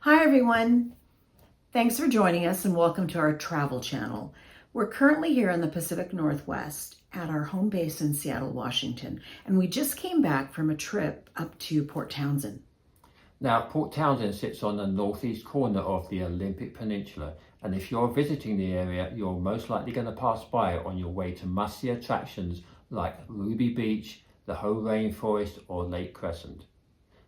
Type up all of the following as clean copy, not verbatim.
Hi everyone! Thanks for joining us and welcome to our travel channel. We're currently here in the Pacific Northwest at our home base in Seattle, Washington, and we just came back from a trip up to Port Townsend. Now, Port Townsend sits on the northeast corner of the Olympic Peninsula, and if you're visiting the area, you're most likely going to pass by it on your way to must-see attractions like Ruby Beach, the Hoh Rainforest, or Lake Crescent.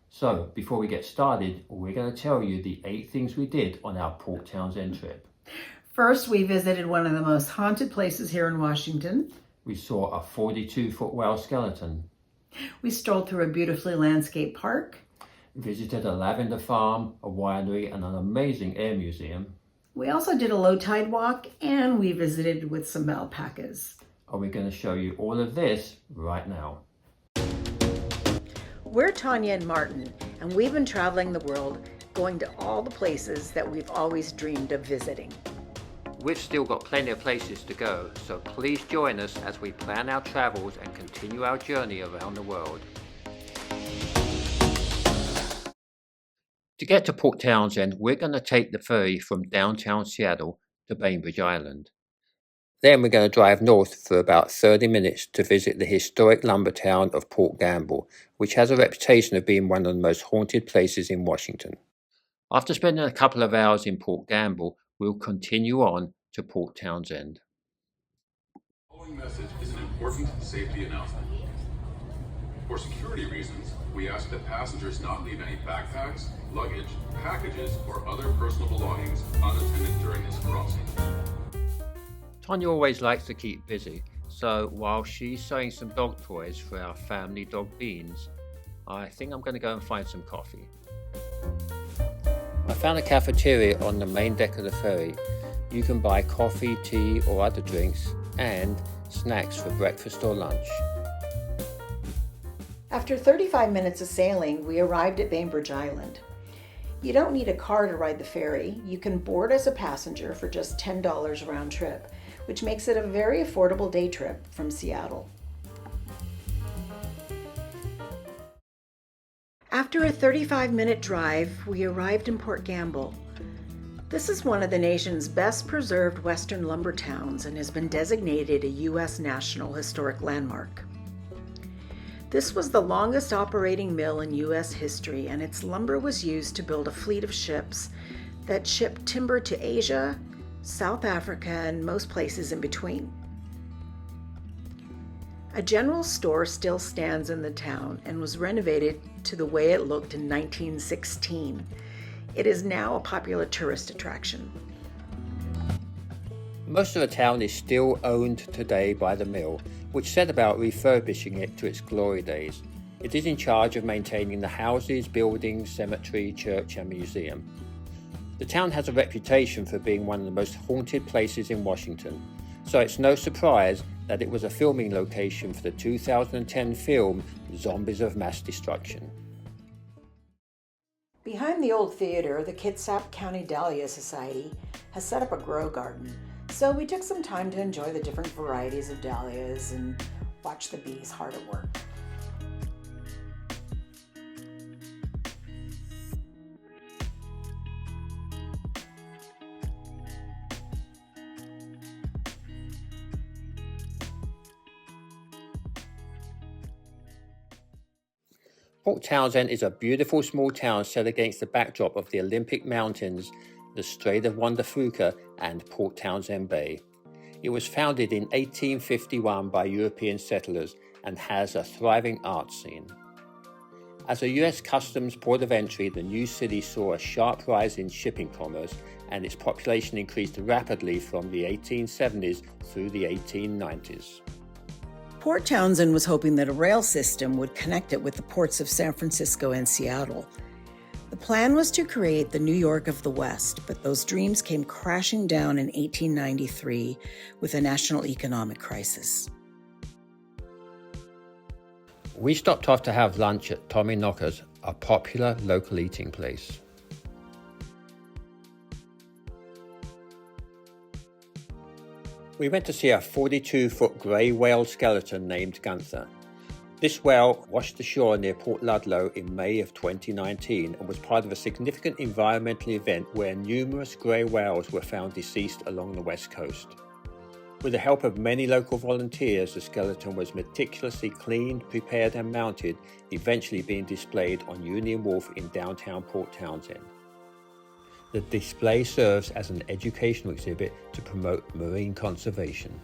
So, before we get started, we're going to tell you the 8 things we did on our Port Townsend trip. First, we visited one of the most haunted places here in Washington. We saw a 42-foot whale skeleton. We strolled through a beautifully landscaped park. Visited a lavender farm, a winery, and an amazing air museum. We also did a low tide walk and we visited with some alpacas. And we're going to show you all of this right now. We're Tanya and Martin, and we've been traveling the world, going to all the places that we've always dreamed of visiting. We've still got plenty of places to go, so please join us as we plan our travels and continue our journey around the world. To get to Port Townsend, we're going to take the ferry from downtown Seattle to Bainbridge Island. Then we're going to drive north for about 30 minutes to visit the historic lumber town of Port Gamble, which has a reputation of being one of the most haunted places in Washington. After spending a couple of hours in Port Gamble, we'll continue on to Port Townsend. The following message is an important safety announcement. For security reasons, we ask that passengers not leave any backpacks, luggage, packages, or other personal belongings unattended during this crossing. Tanya always likes to keep busy, so while she's sewing some dog toys for our family dog Beans, I think I'm going to go and find some coffee. I found a cafeteria on the main deck of the ferry. You can buy coffee, tea, or other drinks, and snacks for breakfast or lunch. After 35 minutes of sailing, we arrived at Bainbridge Island. You don't need a car to ride the ferry. You can board as a passenger for just $10 round trip, which makes it a very affordable day trip from Seattle. After a 35-minute drive, we arrived in Port Gamble. This is one of the nation's best preserved western lumber towns and has been designated a U.S. National Historic Landmark. This was the longest operating mill in U.S. history, and its lumber was used to build a fleet of ships that shipped timber to Asia, South Africa, and most places in between. A general store still stands in the town and was renovated to the way it looked in 1916. It is now a popular tourist attraction. Most of the town is still owned today by the mill, which set about refurbishing it to its glory days. It is in charge of maintaining the houses, buildings, cemetery, church, and museum. The town has a reputation for being one of the most haunted places in Washington, so it's no surprise that it was a filming location for the 2010 film Zombies of Mass Destruction. Behind the old theater, the Kitsap County Dahlia Society has set up a grow garden, so we took some time to enjoy the different varieties of dahlias and watch the bees hard at work. Port Townsend is a beautiful small town set against the backdrop of the Olympic Mountains, the Strait of Juan de Fuca, and Port Townsend Bay. It was founded in 1851 by European settlers and has a thriving art scene. As a U.S. Customs port of entry, the new city saw a sharp rise in shipping commerce, and its population increased rapidly from the 1870s through the 1890s. Port Townsend was hoping that a rail system would connect it with the ports of San Francisco and Seattle. The plan was to create the New York of the West, but those dreams came crashing down in 1893 with a national economic crisis. We stopped off to have lunch at Tommy Knocker's, a popular local eating place. We went to see a 42-foot grey whale skeleton named Gunther. This whale washed ashore near Port Ludlow in May of 2019 and was part of a significant environmental event where numerous grey whales were found deceased along the west coast. With the help of many local volunteers, the skeleton was meticulously cleaned, prepared and mounted, eventually being displayed on Union Wharf in downtown Port Townsend. The display serves as an educational exhibit to promote marine conservation.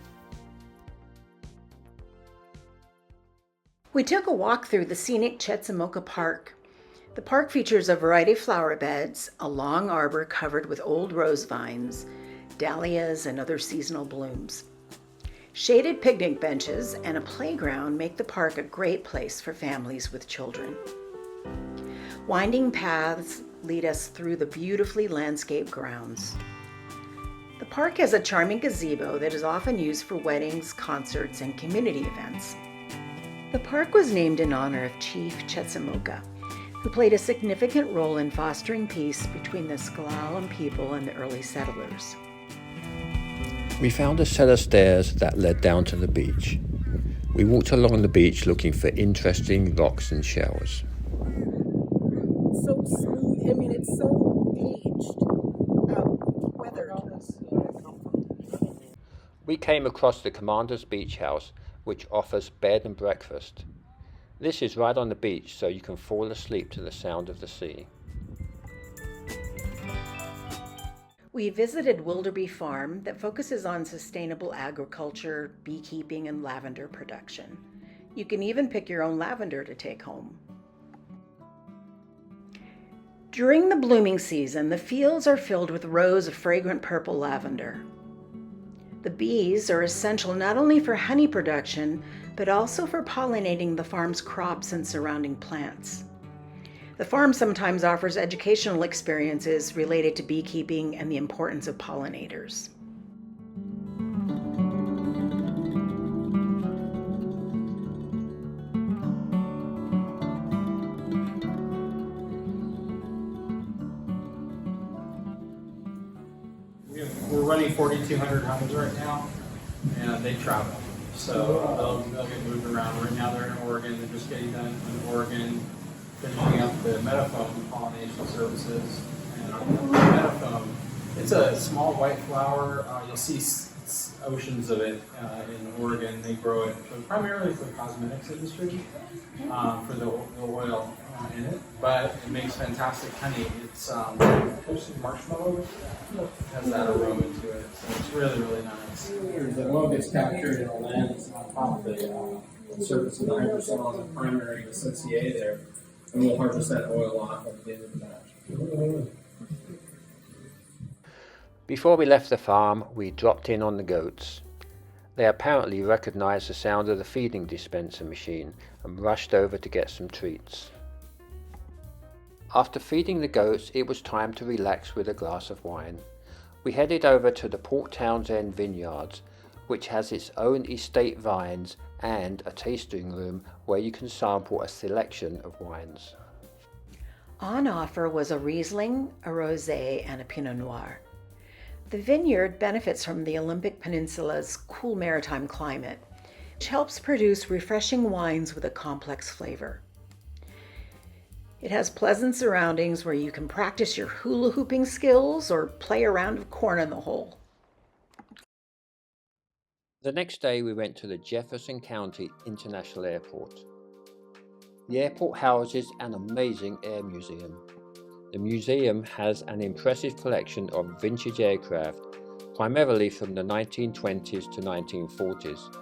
We took a walk through the scenic Chetzemoka Park. The park features a variety of flower beds, a long arbor covered with old rose vines, dahlias, and other seasonal blooms. Shaded picnic benches and a playground make the park a great place for families with children. Winding paths lead us through the beautifully landscaped grounds. The park has a charming gazebo that is often used for weddings, concerts, and community events. The park was named in honor of Chief Chetzemoka, who played a significant role in fostering peace between the S'Klallam people and the early settlers. We found a set of stairs that led down to the beach. We walked along the beach looking for interesting rocks and shells. It's so smooth. I mean, it's so aged. Weathered. We came across the Commander's Beach House, which offers bed and breakfast. This is right on the beach, so you can fall asleep to the sound of the sea. We visited Wilderbee Farm that focuses on sustainable agriculture, beekeeping, and lavender production. You can even pick your own lavender to take home. During the blooming season, the fields are filled with rows of fragrant purple lavender. The bees are essential not only for honey production, but also for pollinating the farm's crops and surrounding plants. The farm sometimes offers educational experiences related to beekeeping and the importance of pollinators. We're running 4,200 homes right now, and they travel. So they'll get moved around. Right now they're in Oregon. They're just getting done in Oregon, finishing up the meadowfoam pollination services. And the meadowfoam, it's a small white flower. You'll see oceans of it in Oregon. They grow it primarily for the cosmetics industry, for the oil in it, but it makes fantastic honey. It's mostly marshmallow. It has that aroma to it, so it's really, really nice. The oil gets captured in a lens on top of the surface of the hydrocell as a primary associate there, and we'll harvest that oil off at the end of the batch. Before we left the farm, we dropped in on the goats. They apparently recognized the sound of the feeding dispenser machine and rushed over to get some treats. After feeding the goats, it was time to relax with a glass of wine. We headed over to the Port Townsend Vineyard, which has its own estate vines and a tasting room where you can sample a selection of wines. On offer was a Riesling, a Rosé, and a Pinot Noir. The vineyard benefits from the Olympic Peninsula's cool maritime climate, which helps produce refreshing wines with a complex flavor. It has pleasant surroundings where you can practice your hula hooping skills or play a round of corn in the hole. The next day we went to the Jefferson County International Airport. The airport houses an amazing air museum. The museum has an impressive collection of vintage aircraft, primarily from the 1920s to 1940s.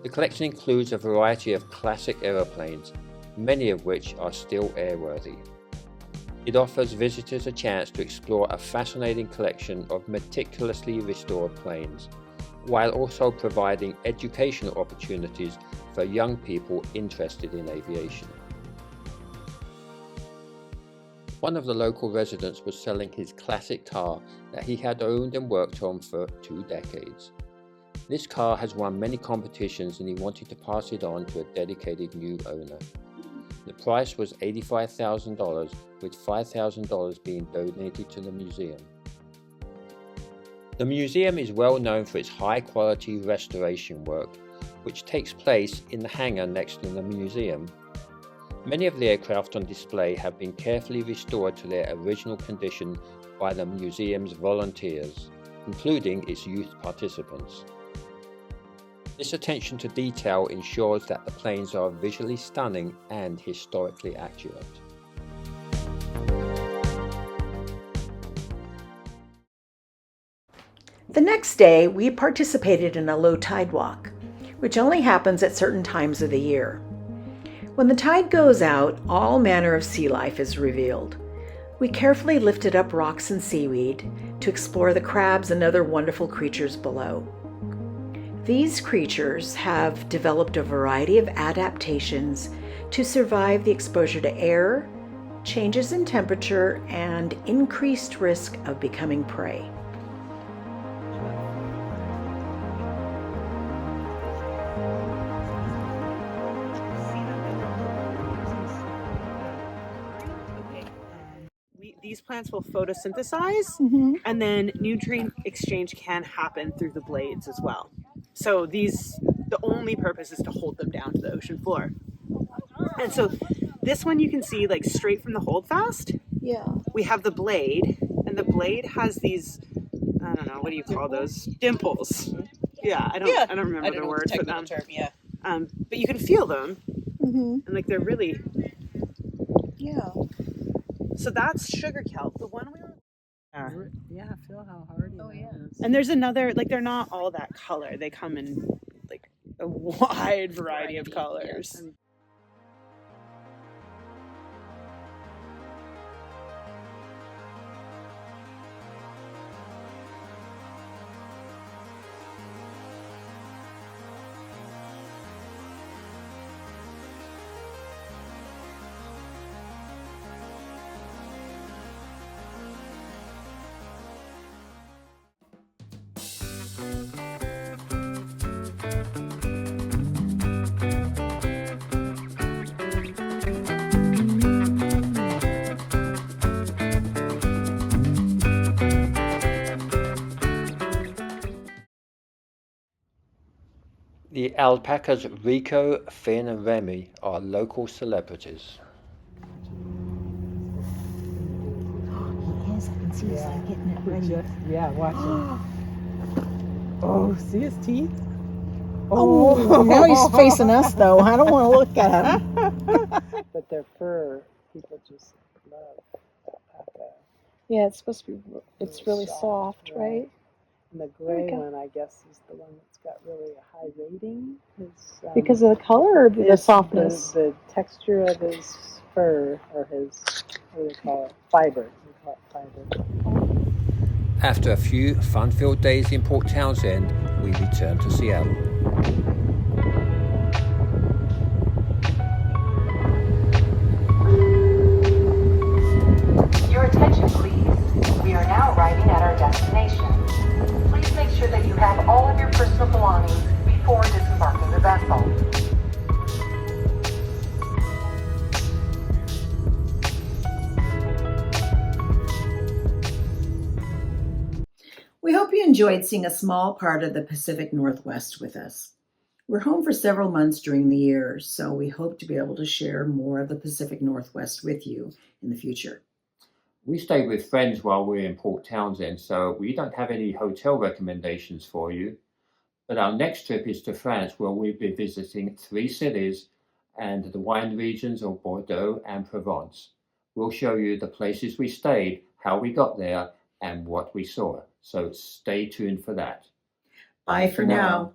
The collection includes a variety of classic aeroplanes, many of which are still airworthy. It offers visitors a chance to explore a fascinating collection of meticulously restored planes, while also providing educational opportunities for young people interested in aviation. One of the local residents was selling his classic car that he had owned and worked on for 2 decades. This car has won many competitions and he wanted to pass it on to a dedicated new owner. The price was $85,000, with $5,000 being donated to the museum. The museum is well known for its high-quality restoration work, which takes place in the hangar next to the museum. Many of the aircraft on display have been carefully restored to their original condition by the museum's volunteers, including its youth participants. This attention to detail ensures that the planes are visually stunning and historically accurate. The next day, we participated in a low tide walk, which only happens at certain times of the year. When the tide goes out, all manner of sea life is revealed. We carefully lifted up rocks and seaweed to explore the crabs and other wonderful creatures below. These creatures have developed a variety of adaptations to survive the exposure to air, changes in temperature, and increased risk of becoming prey. These plants will photosynthesize, and then nutrient exchange can happen through the blades as well. So the only purpose is to hold them down to the ocean floor. And so this one you can see like straight from the holdfast. Yeah. We have the blade, and the blade has these, I don't know, what do you call those? Dimples. Yeah, I don't remember the word for them. Term, yeah. But you can feel them, and like they're really. Yeah. So that's sugar kelp. The one we were. Yeah, feel how hardy that is. And there's another, like they're not all that color. They come in like a wide variety of colors. Yes. The alpacas Rico, Finn and Remy are local celebrities. Yes, I can see he's like getting it ready. Yeah, watch it. Oh, see his teeth? Oh, now he's facing us though. I don't want to look at him. But their fur, people just love alpaca. Yeah, it's supposed to be. It's really soft, right? And the gray one, I guess, is the one that's got really a high rating. Because of the color or the softness? The texture of his fur, or his, what do they call it? Fiber. We call it fiber. After a few fun-filled days in Port Townsend, we returned to Seattle. Your attention, please. We are now arriving at our destination. Please make sure that you have all of your personal belongings before disembarking the vessel. We hope you enjoyed seeing a small part of the Pacific Northwest with us. We're home for several months during the year, so we hope to be able to share more of the Pacific Northwest with you in the future. We stayed with friends while we were in Port Townsend, so we don't have any hotel recommendations for you. But our next trip is to France, where we'll be visiting 3 cities and the wine regions of Bordeaux and Provence. We'll show you the places we stayed, how we got there, and what we saw. So stay tuned for that. Bye for now.